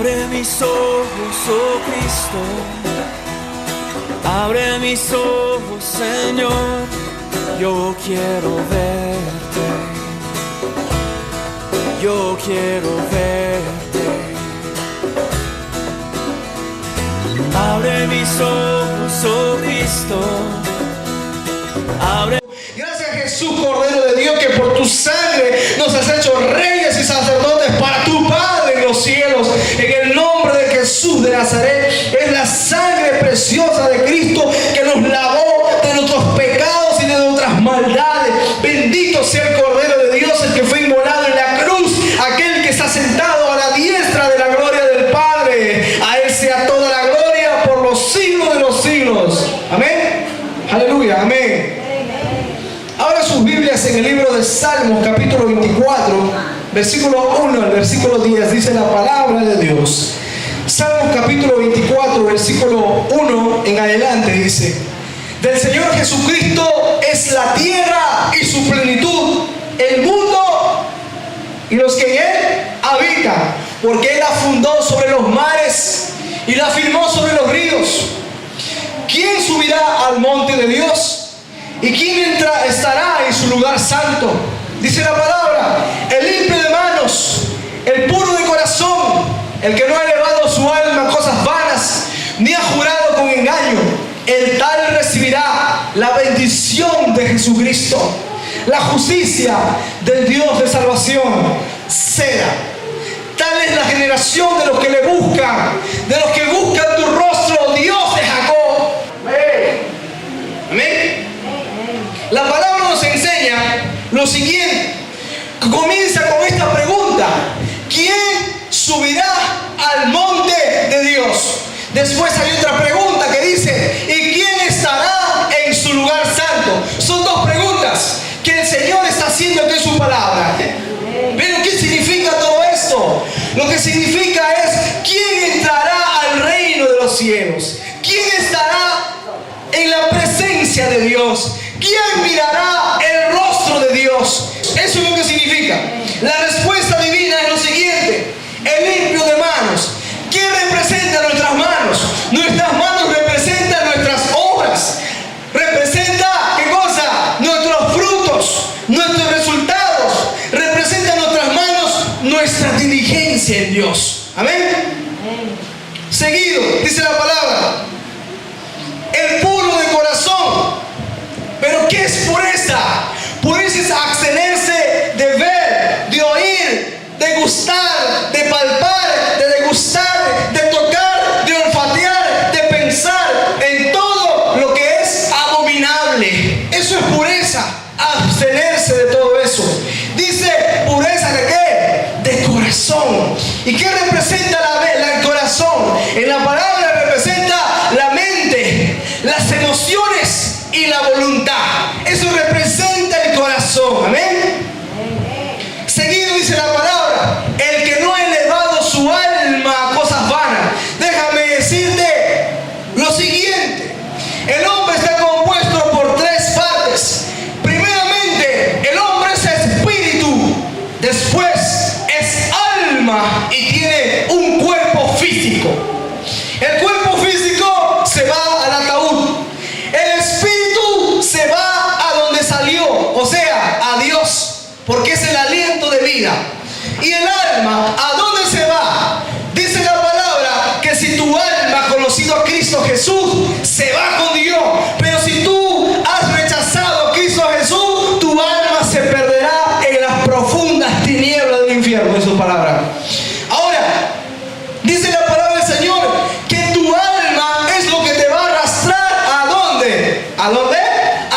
Abre mis ojos, oh Cristo, abre mis ojos, Señor, yo quiero verte, yo quiero verte. Abre mis ojos, oh Cristo, abre. Gracias a Jesús, Cordero de Dios, que por tu sangre nos has hecho reyes y sacerdotes para tu Padre en los cielos. En el nombre de Jesús de Nazaret, es la sangre preciosa de Cristo que nos lavó de nuestros pecados y de nuestras maldades. Bendito sea el Cordero de Dios, el que fue inmolado en la cruz, aquel que está sentado a la diestra de la gloria del Padre. A Él sea toda la gloria por los siglos de los siglos. Amén. Aleluya. Amén. Ahora sus Biblias en el libro de Salmos, capítulo 24, versículo 1 al versículo 10, dice la palabra de Dios. Salmos capítulo 24, versículo 1 en adelante dice: del Señor Jesucristo es la tierra y su plenitud, el mundo y los que en él habitan, porque Él la fundó sobre los mares y la firmó sobre los ríos. ¿Quién subirá al monte de Dios? ¿Y quién estará en su lugar santo? Dice la palabra: el limpio de manos, el puro de corazón, el que no ha elevado su alma a cosas vanas, ni ha jurado con engaño. El tal recibirá la bendición de Jesucristo, la justicia del Dios de salvación. Sea. Tal es la generación de los que le buscan, de los que buscan tu rostro, Dios de Jacob. Amén. Amén. La palabra nos enseña lo siguiente. Comienza con esta pregunta: ¿quién subirá al monte de Dios? Después hay otra pregunta que dice: ¿y quién estará en su lugar santo? Son dos preguntas que el Señor está haciendo aquí en su palabra. ¿Pero qué significa todo esto? Lo que significa es: ¿quién entrará al reino de los cielos? ¿Quién estará en la presencia de Dios? ¿Quién mirará el rostro de Dios? Eso es lo que significa. La respuesta divina es lo siguiente: el limpio de manos. ¿Qué representa nuestras manos? Nuestras manos representan nuestras obras. Representa, ¿qué cosa? Nuestros frutos, nuestros resultados. Representa nuestras manos nuestra diligencia en Dios. Amén. Seguido, dice la palabra: el puro de corazón. ¿Pero qué es pureza? Pureza es abstenerse de ver, de oír, de gustar, de palpar, de degustar, de tocar, de olfatear, de pensar en todo lo que es abominable. Eso es pureza, abstenerse de todo eso. Dice: pureza de qué? De corazón. ¿Y qué representa el corazón? En la palabra representa la mente, las emociones y la voluntad. Eso representa el corazón. Amén. Seguido dice la palabra: el que no ha elevado su alma a cosas vanas. Déjame decirte lo siguiente: el hombre está compuesto por tres partes. Primeramente, el hombre es espíritu. Después es alma y tiene un cuerpo físico. El cuerpo físico se va al ataúd. El espíritu se va a donde salió, o sea, a Dios, porque es el aliento de vida. Y el alma, ¿a dónde se va? Dice la palabra que si tu alma ha conocido a Cristo Jesús, se va con Dios. Pero si tú has rechazado a Cristo Jesús, tu alma se perderá en las profundas tinieblas del infierno. Es su palabra. Ahora, dice la palabra del Señor que tu alma es lo que te va a arrastrar. ¿A dónde? ¿A dónde?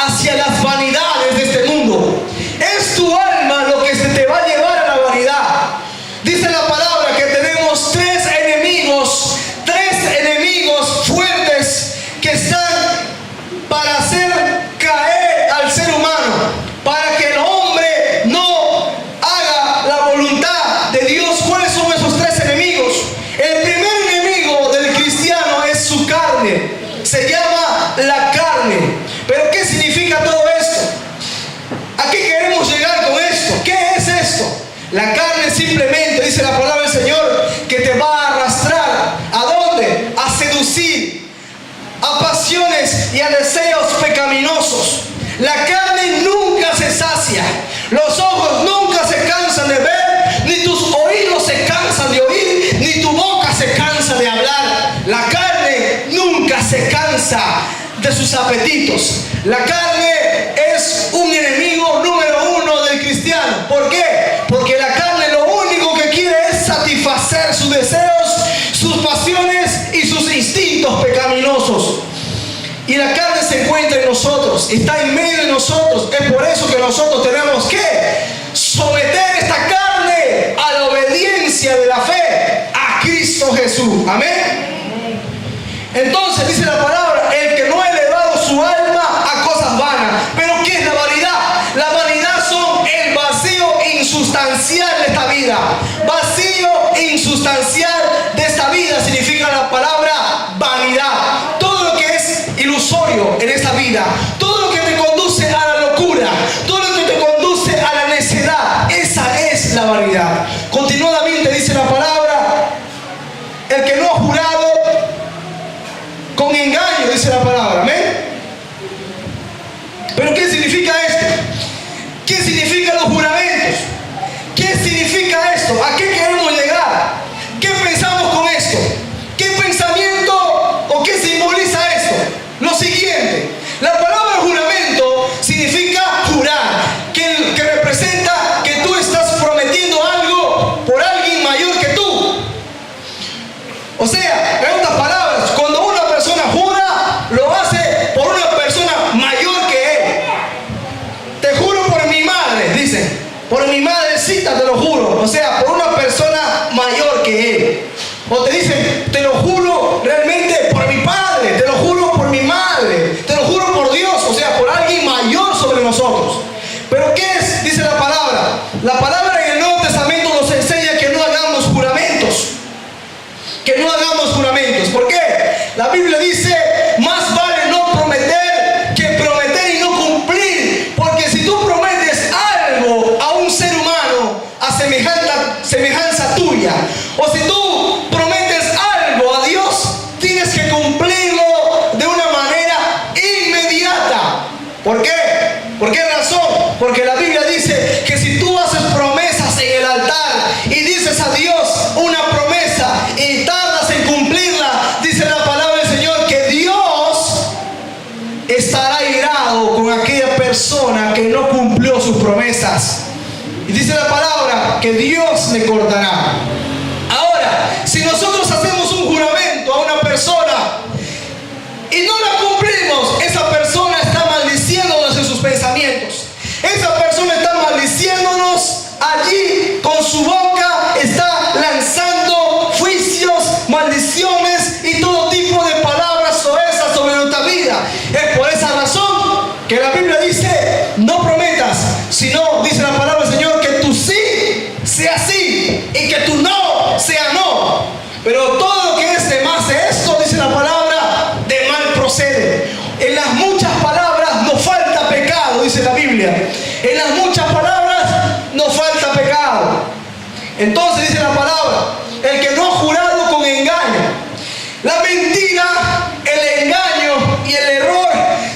Hacia las vanidades de este mundo. Es tu alma lo que se te va a llevar a la vanidad. Dice la palabra que tenemos tres enemigos fuertes que están para hacer caer al ser humano, para que el hombre no haga la voluntad de Dios. ¿Cuáles son esos tres enemigos? El primer enemigo del cristiano es su carne. Se llama la carne. ¿Pero qué significa todo esto? ¿A qué queremos llegar con esto? ¿Qué es esto? La carne simplemente, dice la palabra del Señor, que te va a arrastrar pasiones y a deseos pecaminosos. La carne nunca se sacia, los ojos nunca se cansan de ver, ni tus oídos se cansan de oír, ni tu boca se cansa de hablar. La carne nunca se cansa de sus apetitos. La carne es un enemigo número uno del cristiano. ¿Por qué? Porque la carne lo único que quiere es satisfacer sus deseos, sus pasiones y sus instintos pecaminosos. Y la carne se encuentra en nosotros, está en medio de nosotros. Es por eso que nosotros tenemos que someter esta carne a la obediencia de la fe a Cristo Jesús. Amén. Entonces dice la palabra, el que no ha elevado su alma a cosas vanas. Pero ¿qué es la vanidad? La vanidad son el vacío insustancial de esta vida. Vacío insustancial de esta vida significa la palabra vanidad. Todo lo que es ilusorio en esta vida, todo lo que te conduce a la locura, todo lo que te conduce a la necedad, esa es la vanidad. Continuadamente dice la palabra, el que no ha jurado con engaño, dice la palabra, amén. Pero ¿qué significa esto? ¿Qué significan los juramentos? ¿Qué significa esto? ¿A qué queremos llegar? ¿Qué pensamos con esto? ¿Qué pensamiento o qué simboliza esto? Lo siguiente, la palabra juramento significa jurar, que representa que tú estás prometiendo algo por alguien mayor que tú. O sea, en otras palabras, cuando una persona jura, lo hace por una persona mayor que él. Te juro por mi madre, dicen, por mi madrecita te lo juro. O sea, por una persona mayor que él. O te dicen, te lo juro realmente por mi padre, te lo juro por mi madre, te lo juro por Dios, o sea, por alguien mayor sobre nosotros. Pero ¿qué es? Dice la palabra. La palabra en el Nuevo Testamento nos enseña que no hagamos juramentos. Que no hagamos juramentos. ¿Por qué? La Biblia dice, más vale no prometer que prometer y no cumplir. Porque si tú prometes algo a un ser humano a semejanza tuya, o si tú prometes algo a Dios, tienes que cumplirlo de una manera inmediata. ¿Por qué? ¿Por qué razón? Porque la Biblia dice que si tú haces promesas en el altar y dices a Dios una promesa y tardas en cumplirla, dice la palabra del Señor que Dios estará irado con aquella persona que no cumplió sus promesas. Y dice la palabra que Dios le cortará. Ahora, si nosotros hacemos un juramento a una persona y no la cumplimos, esa persona está maldiciéndonos en sus pensamientos. Esa persona está maldiciéndonos allí con su boca, está lanzando juicios, maldiciones y todo tipo de palabras soezas sobre nuestra vida. Es por esa razón que la Biblia dice, no prometas, sino dice la palabra del Señor que tu sí sea sí y que tu no sea no. Pero todo lo que es de más de esto, dice la palabra, de mal procede. En las muchas palabras nos falta pecado, dice la Biblia. En las muchas palabras nos falta pecado. Entonces dice la palabra, el que no ha jurado con engaño. La mentira, el engaño y el error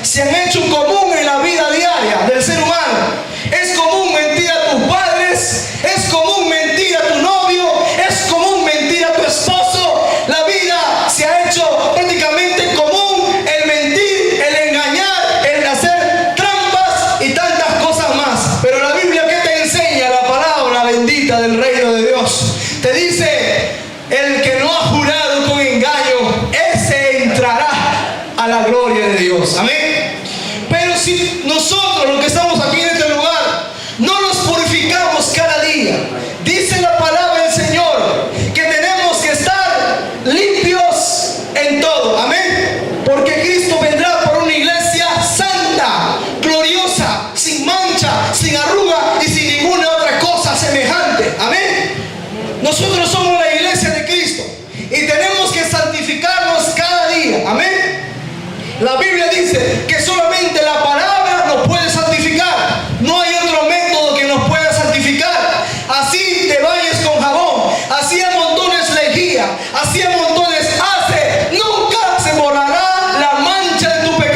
se han hecho común en la vida diaria del ser humano. Es común mentir a tus padres, es común mentir a tu novio, es común mentir a tu esposo. La vida se ha hecho prácticamente común el mentir, el engañar, el hacer trampas y tantas cosas más. Pero la Biblia, ¿qué te enseña? La palabra bendita del reino de Dios. Te dice, el que no ha jurado con engaño, ese entrará a la gloria de Dios. Amén. Pero si nosotros, los que estamos aquí en este lugar, no nos purificamos cada día, dice la palabra del Señor que tenemos que estar limpios en todo. Amén. Porque Cristo vendrá por una iglesia santa, gloriosa, sin mancha, sin arruga y sin ninguna otra cosa semejante. Amén. Nosotros somos la iglesia de Cristo y tenemos que santificarnos cada día. Amén. La Biblia dice que solamente la palabra nos puede santificar. No hay otro método que nos pueda santificar. Así te bañes con jabón, así amontones lejía, así amontones hace, nunca se borrará la mancha de tu pecado.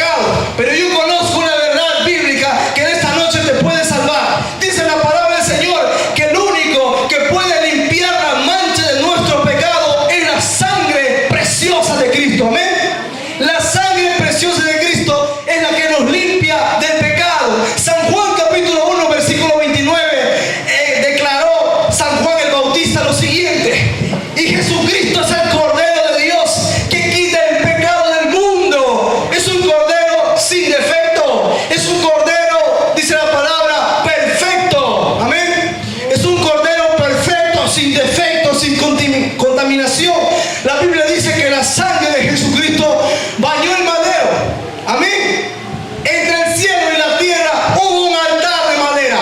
dice que la sangre de Jesucristo bañó el madero. Amén. Entre el cielo y la tierra hubo un altar de madera.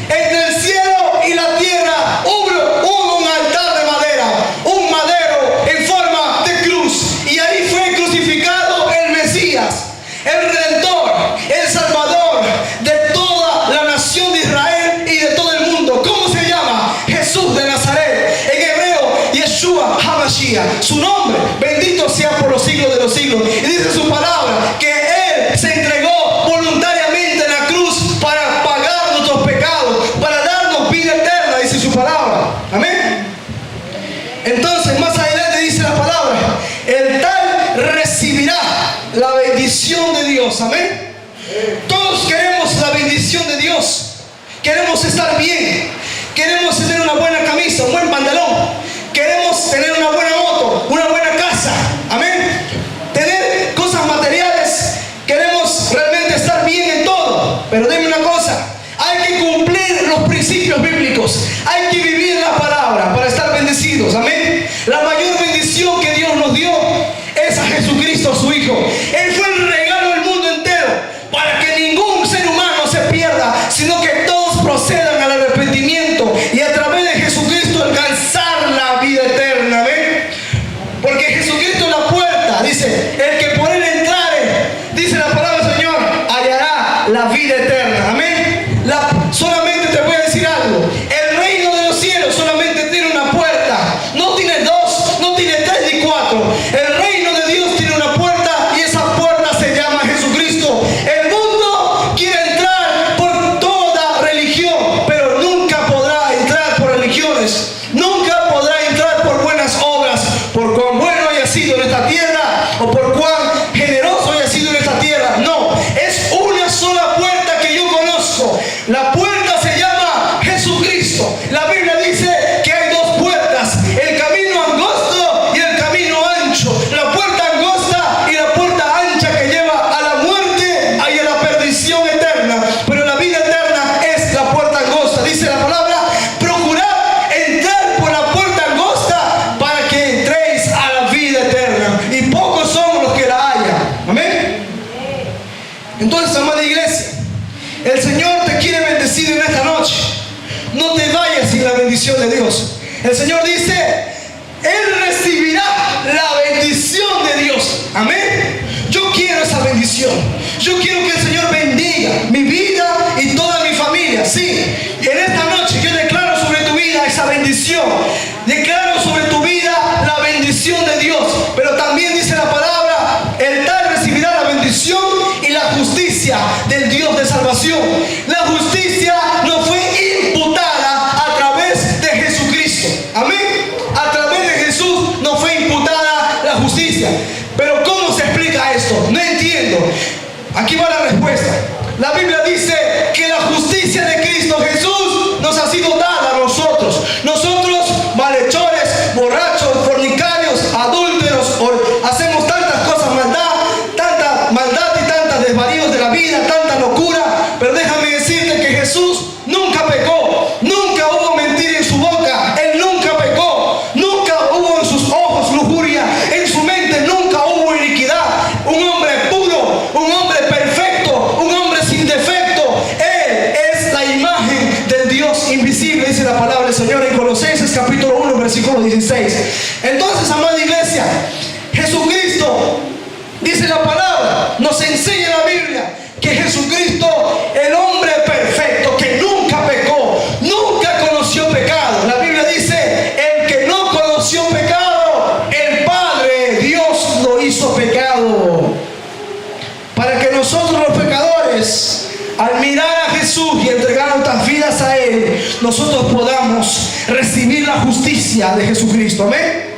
Entre el cielo y la tierra hubo un altar de madera, un madero en forma de cruz. Y ahí fue crucificado el Mesías, el Redentor, el Salvador de toda la nación de Israel y de todo el mundo. ¿Cómo se llama? Jesús de Nazaret. En hebreo, Yeshua HaMashiach. Su nombre, bendito sea por los siglos de los siglos. Y dice su palabra que Él se entregó voluntariamente en la cruz para pagar nuestros pecados, para darnos vida eterna, dice su palabra. Amén. Entonces, más adelante dice la palabra: el tal recibirá la bendición de Dios. Amén. Todos queremos la bendición de Dios. Queremos estar bien. Queremos tener una buena camisa, un buen pantalón. Queremos tener una buena moto, una buena casa. Amén. Tener cosas materiales. Queremos realmente estar bien en todo. Pero dime una cosa: hay que cumplir los principios bíblicos. Hay que vivir la palabra para estar bendecidos. Amén. La mayor bendición que Dios nos dio es a Jesucristo, su Hijo. Él fue el regalo del mundo entero, para que ningún ser humano se pierda, sino que todos procedan al arrepentimiento y a través de Jesucristo alcanzar la vida eterna. ¿Ven? Porque Jesucristo es la puerta. Dice: el que por Él entrare, dice la palabra del Señor, hallará la vida eterna. Amén. Solamente te voy a decir algo: el reino de los cielos solamente tiene una puerta. No tiene dos, no tiene tres ni cuatro. El reino de Dios tiene una puerta, y esa puerta se llama Jesucristo. El mundo quiere entrar por toda religión, pero nunca podrá entrar por religiones. Nunca podrá entrar por buenas obras, por cuán bueno haya sido en esta tierra o por cuán generoso haya sido en esta tierra. No, es una sola puerta que yo conozco. La puerta se llama Jesucristo. La Biblia dice que hay dos puertas: el camino angosto y el camino ancho. La puerta angosta y la puerta ancha que lleva a la muerte y a la perdición eterna. Pero la vida eterna es la puerta angosta. Dice la palabra: procurad entrar por la puerta angosta para que entréis a la vida eterna. Y pocos son los que la hallan. Amén. Entonces, amada iglesia, el Señor te quiere bendecir en esta noche. No te vayas sin la bendición de Dios. El Señor dice: Él recibirá la bendición de Dios. Amén. Yo quiero esa bendición. Yo quiero que el Señor bendiga mi vida y toda mi familia. Sí, en esta noche yo declaro sobre tu vida esa bendición. Declaro sobre tu vida la bendición de Dios. Pero también dice la palabra: el tal recibirá la bendición y la justicia del Dios de salvación. La justicia no fue imputada a través de Jesucristo. Amén. A través de Jesús no fue imputada la justicia. Pero ¿cómo se explica esto? No entiendo. Aquí va la respuesta. La Biblia dice que la justicia de Cristo Jesús nos ha sido dada a nosotros. Nosotros, malhechores, borrachos, fornicarios, adúlteros, hacemos tantas cosas, tanta maldad y tantos desvaríos de la vida, tanta locura. Pero déjame decirte que Jesús nunca pecó. Nunca hubo mentira en su boca. Él nunca pecó. Nunca hubo en sus ojos lujuria. En su mente nunca hubo iniquidad. Un hombre puro, un hombre perfecto, un hombre sin defecto. Él es la imagen del Dios invisible, dice la palabra del Señor en Colosenses capítulo 1 versículo 16. Entonces, amada iglesia, Jesucristo, dice la palabra, nos enseña la Biblia que Jesucristo, el hombre perfecto que nunca pecó, nunca conoció pecado. La Biblia dice: el que no conoció pecado, el Padre Dios lo hizo pecado, para que nosotros los pecadores, al mirar a Jesús y entregar nuestras vidas a Él, nosotros podamos recibir la justicia de Jesucristo. Amén.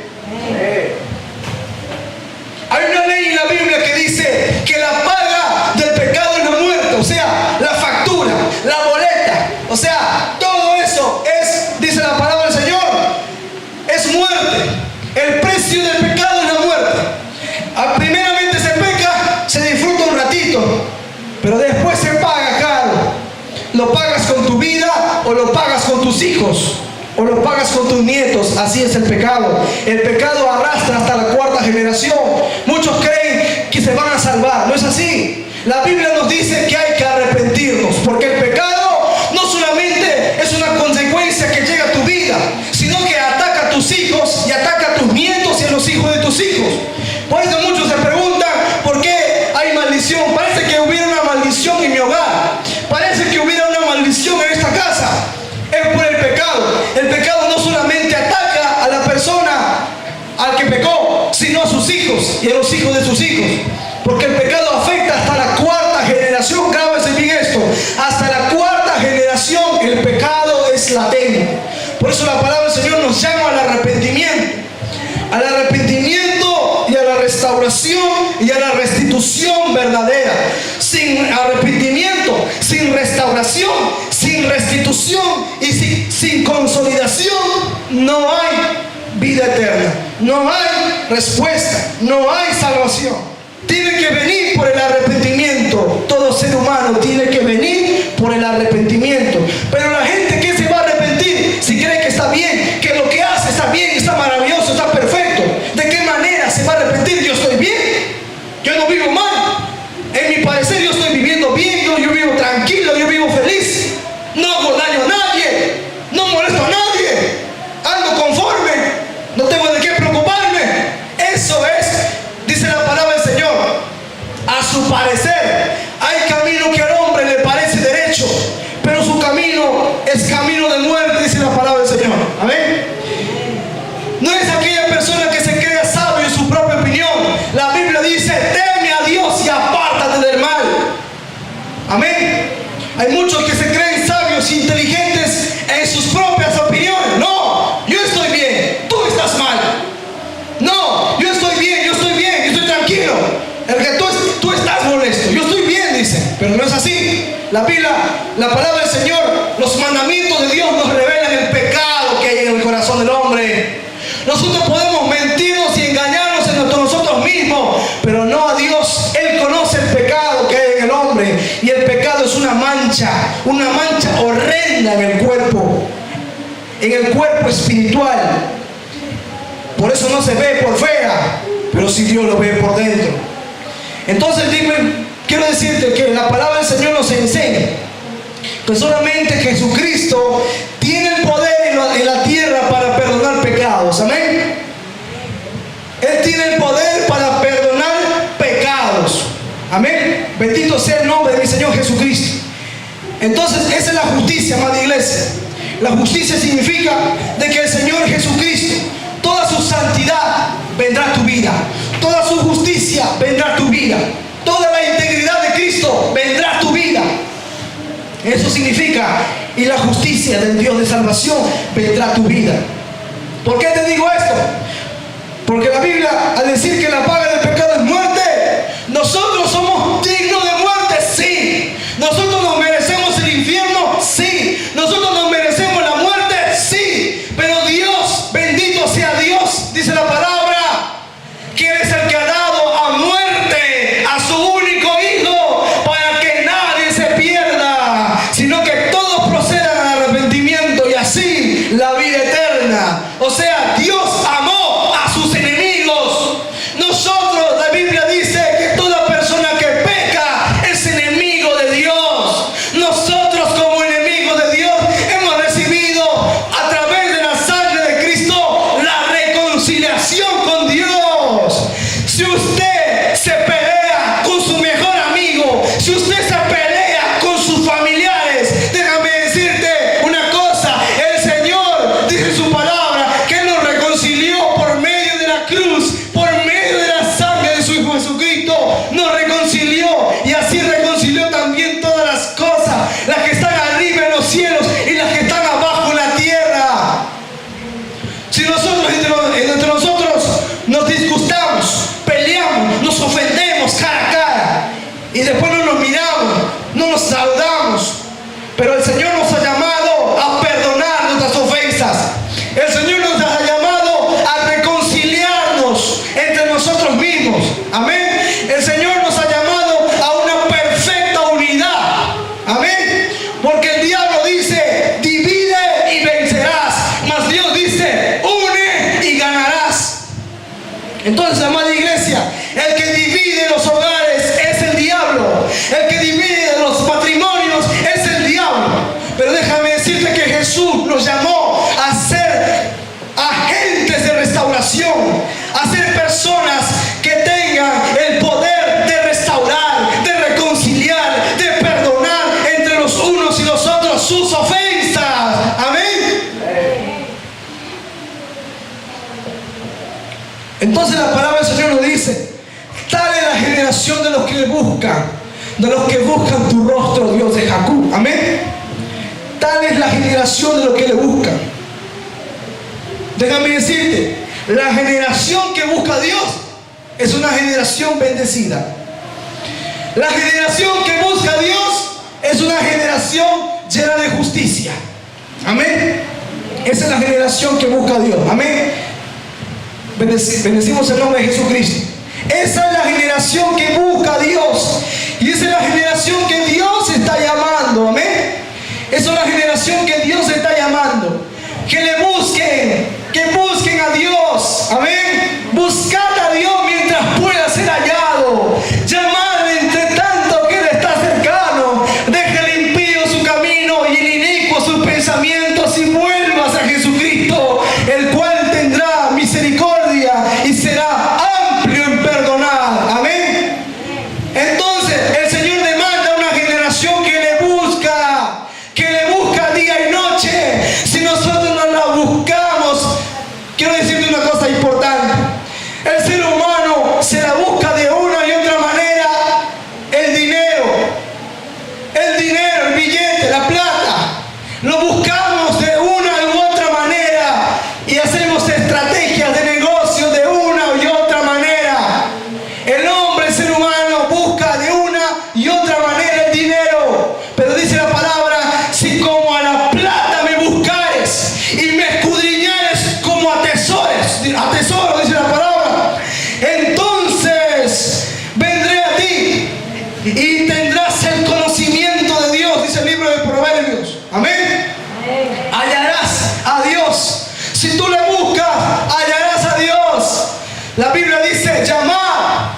Hay una ley en la Biblia que dice que la paga del pecado es la muerte. O sea, la factura, la boleta, o sea, todo eso es, dice la palabra del Señor, es muerte. El precio del pecado es la muerte. Primeramente se peca, se disfruta un ratito, pero después se paga caro. Lo pagas con tu vida o lo pagas con tus hijos o lo pagas con tus nietos. Así es el pecado. El pecado arrastra hasta la cuarta generación. Muchos creen que se van a salvar. No es así. La Biblia nos dice que hay que arrepentirnos, porque el pecado no solamente es una consecuencia que llega a tu vida, sino que ataca a tus hijos y ataca a tus nietos y a los hijos de tus hijos. Por eso muchos se preguntan por qué hay maldición. Parece que hubiera una maldición en mi hogar, parece que hubiera una maldición en esta casa. Es por el pecado. El pecado no solamente ataca a la persona, al que pecó, sino a sus hijos y a los hijos de sus hijos, porque el pecado afecta hasta la cuarta generación. Grábese bien esto: hasta la cuarta generación el pecado es latente. Por eso la palabra del Señor nos llama al arrepentimiento y a la restauración y a la restitución verdadera. Sin arrepentimiento, sin restauración, sin restitución y sin consolidación, no hay vida eterna, no hay respuesta, no hay salvación. Tiene que venir por el arrepentimiento. Todo ser humano tiene que venir por el arrepentimiento. Pero la gente, ¿qué se va a arrepentir? Si cree que está bien, que lo que hace está bien, está maravilloso, está perfecto, ¿de qué manera se va a arrepentir? Yo estoy bien, yo no vivo mal, en mi parecer yo estoy viviendo bien, yo vivo tranquilo, yo vivo feliz, no hago daño a nadie, no molesto a nadie, ando conforme, no tengo de qué preocuparme. Eso es, dice la palabra del Señor, a su parecer. Hay camino que al hombre le parece derecho, pero su camino es camino de muerte, dice la palabra del Señor. Amén. No es aquella persona que se crea sabio en su propia opinión. La Biblia dice: teme a Dios y apártate del mal. Amén. Hay muchos que se creen sabios e inteligentes en sus propias opiniones. No, yo estoy bien, tú estás mal. No, yo estoy bien, yo estoy tranquilo. El que tú estás molesto, yo estoy bien, dice. Pero no es así. La Biblia, la palabra del Señor, los mandamientos de Dios nos revelan el pecado que hay en el corazón del hombre. Nosotros podemos mentirnos y engañarnos entre nosotros mismos, pero no a Dios. Él conoce el pecado que hay en el hombre, y el pecado es una mancha horrenda en el cuerpo espiritual. Por eso no se ve por fuera, pero si Dios lo ve por dentro. Entonces quiero decirte que la palabra del Señor nos enseña que solamente Jesucristo tiene el poder en la tierra para perdonar pecados. Amén. Él tiene el poder para perdonar pecados. Amén. Bendito sea el nombre de mi Señor Jesucristo. Entonces esa es la justicia, amada iglesia. La justicia significa de que el Señor Jesucristo, toda su santidad vendrá a tu vida, toda su justicia vendrá a tu vida, toda la integridad de Cristo vendrá a tu vida. Eso significa, y la justicia del Dios de salvación vendrá a tu vida. ¿Por qué te digo esto? Porque la Biblia, al decir que la paga del pecado es muerte, nosotros somos dignos de muerte, sí. Nosotros nos merecemos el infierno, sí. Nosotros nos merecemos la muerte, sí. Pero Dios, bendito sea Dios, dice la palabra, que Él es el que ha dado a muerte a su único Hijo, para que nadie se pierda, sino que todos procedan al arrepentimiento y así la vida eterna. O sea, Dios amó a sus enemigos. Nosotros, la Biblia dice que toda persona que peca es enemigo de Dios. Nosotros, como enemigos de Dios, hemos recibido a través de la sangre de Cristo la reconciliación con Dios. Si usted se pelea con su mejor amigo, si usted se pelea con sus familiares, déjame decirte una cosa: el Señor dice en su palabra que Él nos reconcilió por medio de la cruz, por medio de la sangre de su Hijo Jesucristo. Nos reconcilió, y así reconcilió también todas las cosas, las que están arriba en los cielos y las que están abajo en la tierra. Si nosotros entre nosotros nos disgustamos, peleamos, nos ofendemos cara a cara, y después no nos miramos, no nos saludamos, pero el Señor nos ha llamado a perdonar nuestras ofensas. El Señor nos ha llamado a reconciliarnos entre nosotros mismos. Amén. El Señor nos ha llamado a una perfecta unidad. Amén. Porque el diablo dice: divide y vencerás, mas iglesia. El que divide los hogares es el diablo. El que divide los matrimonios es el diablo. Pero déjame decirte que Jesús nos llamó a ser agentes de restauración, a ser personas que tengan el poder de restaurar, de reconciliar, de perdonar entre los unos y los otros sus ofensas. Amén. Entonces la palabra del Señor nos dice: tal es la generación de los que le buscan, de los que buscan tu rostro, Dios de Jacob. Amén. Tal es la generación de los que le buscan. Déjame decirte, la generación que busca a Dios es una generación bendecida. La generación que busca a Dios es una generación llena de justicia. Amén. Esa es la generación que busca a Dios. Amén. Bendecimos el nombre de Jesucristo. Esa es la generación que busca a Dios. Y esa es la generación que Dios está llamando. Amén. Esa es la generación que Dios está llamando. Que le busquen. Que busquen a Dios. Amén. Buscad a Dios mientras pueda ser hallado. Llamadle entre tanto que Él está cercano. Deje el impío su camino y el inicuo sus pensamientos y vuelvas a Jesucristo, el cual tendrá misericordia y será amplio en perdonar. Amén. Entonces el Señor demanda una generación que le busca día y noche. Si nosotros no la buscamos, quiero decirte una cosa importante: el ser humano se la busca de una y otra manera. El dinero, el billete, la plata, lo buscamos de una u otra manera y hacemos estrategias de negocio de una y otra manera. El hombre, el ser humano, busca de una y otra manera el dinero. Pero dice la palabra: si como a la plata me buscares y me escudriñares como a tesoros, dice la palabra, entonces vendré a ti y tendrás el conocimiento de Dios, dice el libro de Proverbios. Amén. Hallarás a Dios. Si tú le buscas, hallarás a Dios. La Biblia dice: llamad.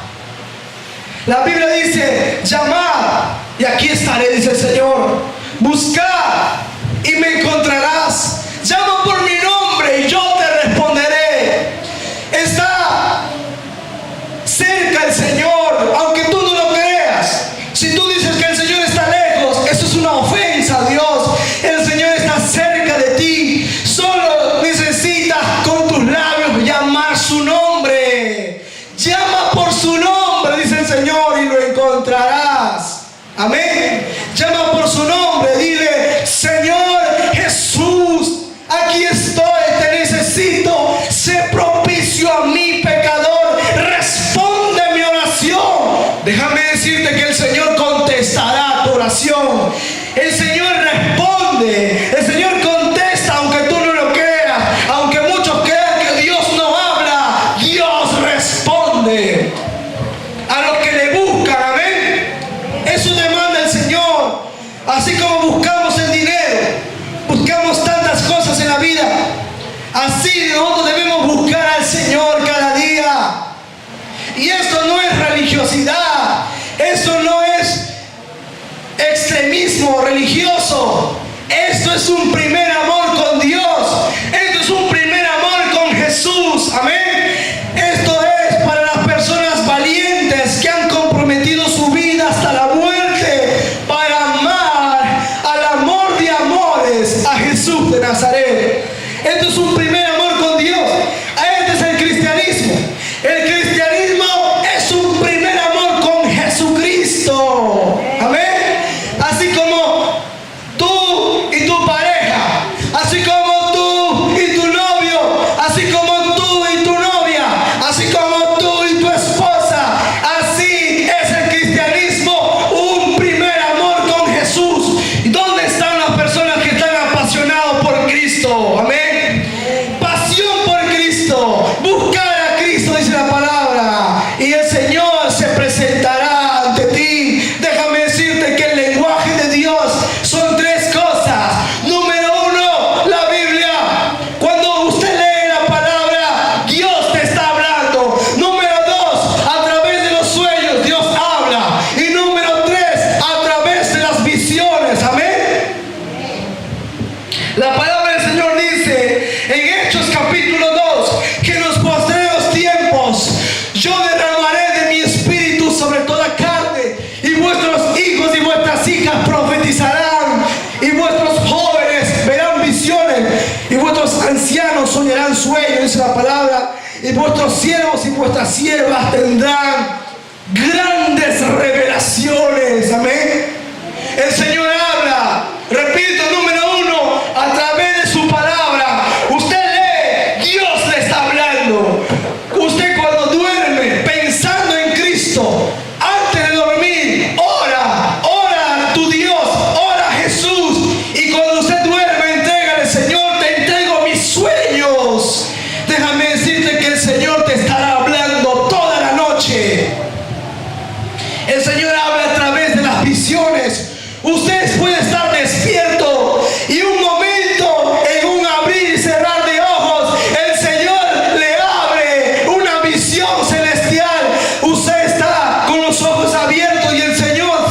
La Biblia dice: llamad y aquí estaré, dice el Señor. Buscad y me encontrarás. Llama por mi nombre y yo te responderé. Está cerca el Señor, aunque tú no lo creas. Si tú dices que el Señor está lejos, eso es una ofensa a Dios. El Señor está cerca de ti. Solo necesitas con tus labios llamar su nombre. Llama por su nombre, dice el Señor, y lo encontrarás. Amén. Llama por su nombre. Dile: Señor Jesús, aquí estoy, te necesito. Sé propicio a mi pecador. Responde mi oración. Déjame decirte que el Señor contestará tu oración. El Señor responde. El Señor contesta, aunque tú no lo creas. Aunque muchos crean que Dios no habla, Dios responde a los que le buscan. Amén. Eso demanda el Señor. Así como buscamos el dinero, buscamos tantas cosas en la vida, así nosotros debemos buscar al Señor cada día. Y esto no es religiosidad, esto no es extremismo religioso. Esto es un primer amor con Dios. Esto es un primer amor con Jesús. Amén. Esto es para las personas valientes que han comprometido su vida hasta la muerte para amar al amor de amores, a Jesús de Nazaret. Esto es un primer amor con Dios. Este es el cristianismo. El cristianismo es un primer amor con Jesucristo. Amén. Así como tú y tu pareja, así como tú yo derramaré de mi espíritu sobre toda carne, y vuestros hijos y vuestras hijas profetizarán, y vuestros jóvenes verán visiones, y vuestros ancianos soñarán sueños, dice la palabra, y vuestros siervos y vuestras siervas tendrán grandes revelaciones. Amén. El Señor habla, repito, número uno, a través de su palabra. Usted lee, Dios le está hablando. Usted cuando duerme pensando en Cristo, antes de dormir, ora a tu Dios, ora a Jesús. Y cuando usted duerme, entrégale: Señor, te entrego mis sueños. Déjame decirte que el Señor te estará hablando toda la noche. El Señor habla a través de las visiones. Usted puede estar despierto y un momento, en un abrir y cerrar de ojos, el Señor le abre una visión celestial. Usted está con los ojos abiertos y el Señor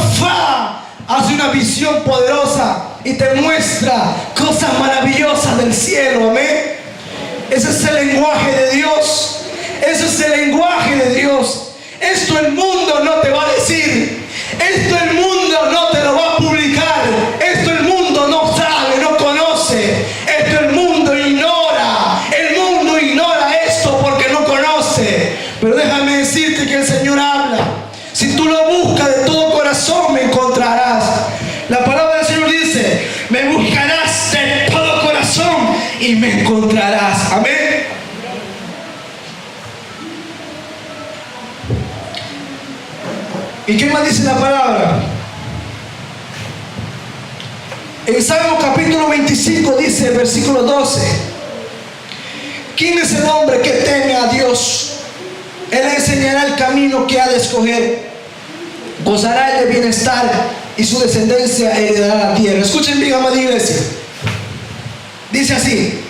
hace una visión poderosa y te muestra cosas maravillosas del cielo. Amén. Ese es el lenguaje de Dios. Ese es el lenguaje de Dios. Esto el mundo no te va a decir. Esto el mundo no te lo va a publicar. Esto el mundo no sabe, no conoce. Esto el mundo ignora. El mundo ignora esto porque no conoce. Pero déjame decirte que el Señor habla. Si tú lo buscas de todo corazón, me encontrarás. La palabra del Señor dice: me buscarás de todo corazón y me encontrarás. Amén. ¿Y qué más dice la palabra? En Salmo capítulo 25 dice, versículo 12: ¿quién es el hombre que teme a Dios? Él le enseñará el camino que ha de escoger. Gozará de bienestar y su descendencia heredará la tierra. Escuchen bien, amada iglesia. Dice así: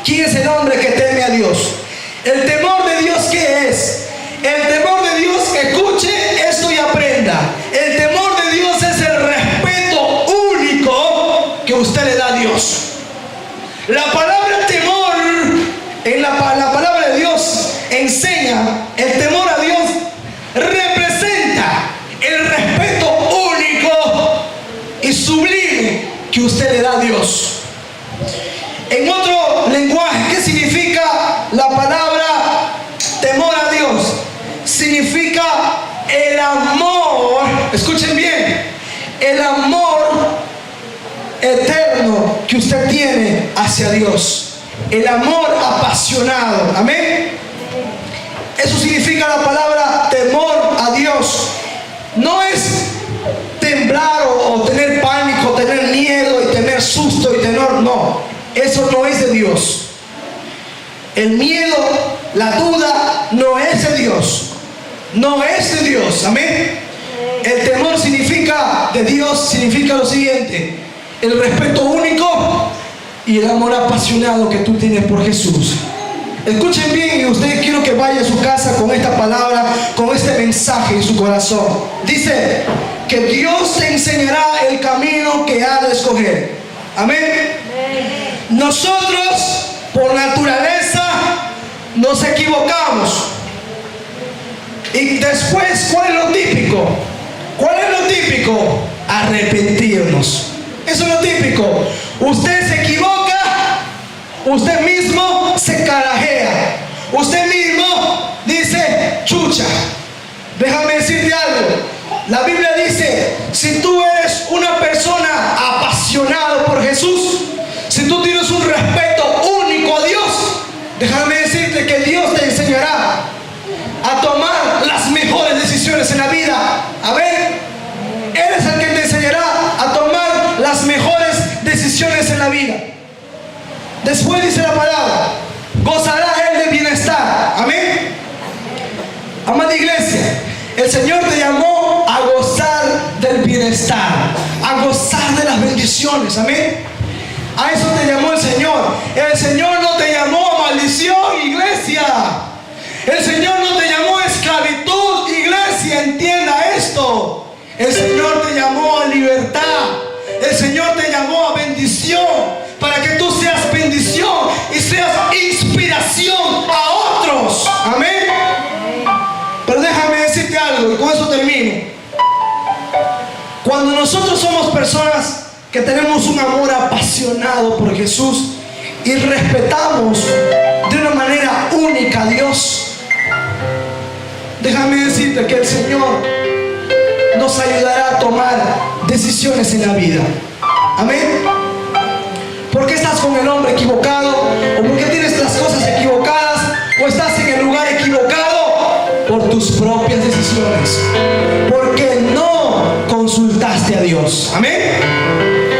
¿quién es el hombre que teme a Dios? El temor de Dios, ¿qué es? El temor de Dios, escuche esto y aprenda. El temor de Dios es el respeto único que usted le da a Dios. La palabra temor, en la palabra de Dios enseña, el temor a Dios representa el respeto único y sublime que usted le da a Dios. En otro lenguaje, ¿qué significa la palabra temor a Dios? Significa el amor, escuchen bien, el amor eterno que usted tiene hacia Dios. El amor apasionado. Amén. Eso significa la palabra temor a Dios. No es temblar o tener pánico, tener miedo y tener susto y temor. No, eso no es de Dios. El miedo, la duda, no es de Dios. No es de Dios. Amén. El temor significa de Dios, significa lo siguiente: el respeto único y el amor apasionado que tú tienes por Jesús. Escuchen bien, y ustedes quiero que vaya a su casa con esta palabra, con este mensaje en su corazón. Dice que Dios te enseñará el camino que ha de escoger. Amén. Nosotros, por naturaleza, nos equivocamos. Y después, ¿cuál es lo típico? ¿Cuál es lo típico? Arrepentirnos. Eso es lo típico. Usted se equivoca, usted mismo se carajea, usted mismo dice: chucha. Déjame decirte algo. La Biblia dice: si tú eres una persona apasionada por Jesús, si tú tienes un respeto único a Dios, déjame decirte que Dios te enseñará a tomar las mejores decisiones en la vida. A ver, Él es el que te enseñará a tomar las mejores decisiones en la vida. Después dice la palabra: gozará Él de bienestar. Amén. Amada iglesia, el Señor te llamó a gozar del bienestar, a gozar de las bendiciones. Amén. A eso te llamó el Señor. El Señor no te llamó a maldición, iglesia. El Señor no te llamó a esclavitud, iglesia, entienda esto. El Señor te llamó a libertad. El Señor te llamó a bendición, para que tú seas bendición y seas inspiración a otros. Amén. termino. Cuando nosotros somos personas que tenemos un amor apasionado por Jesús y respetamos de una manera única a Dios, déjame decirte que el Señor nos ayudará a tomar decisiones en la vida. Amén. ¿Por qué estás con el hombre equivocado? ¿O por qué tienes las cosas equivocadas? ¿O estás en el lugar equivocado? Por tus propias decisiones. Porque no consultaste a Dios. Amén.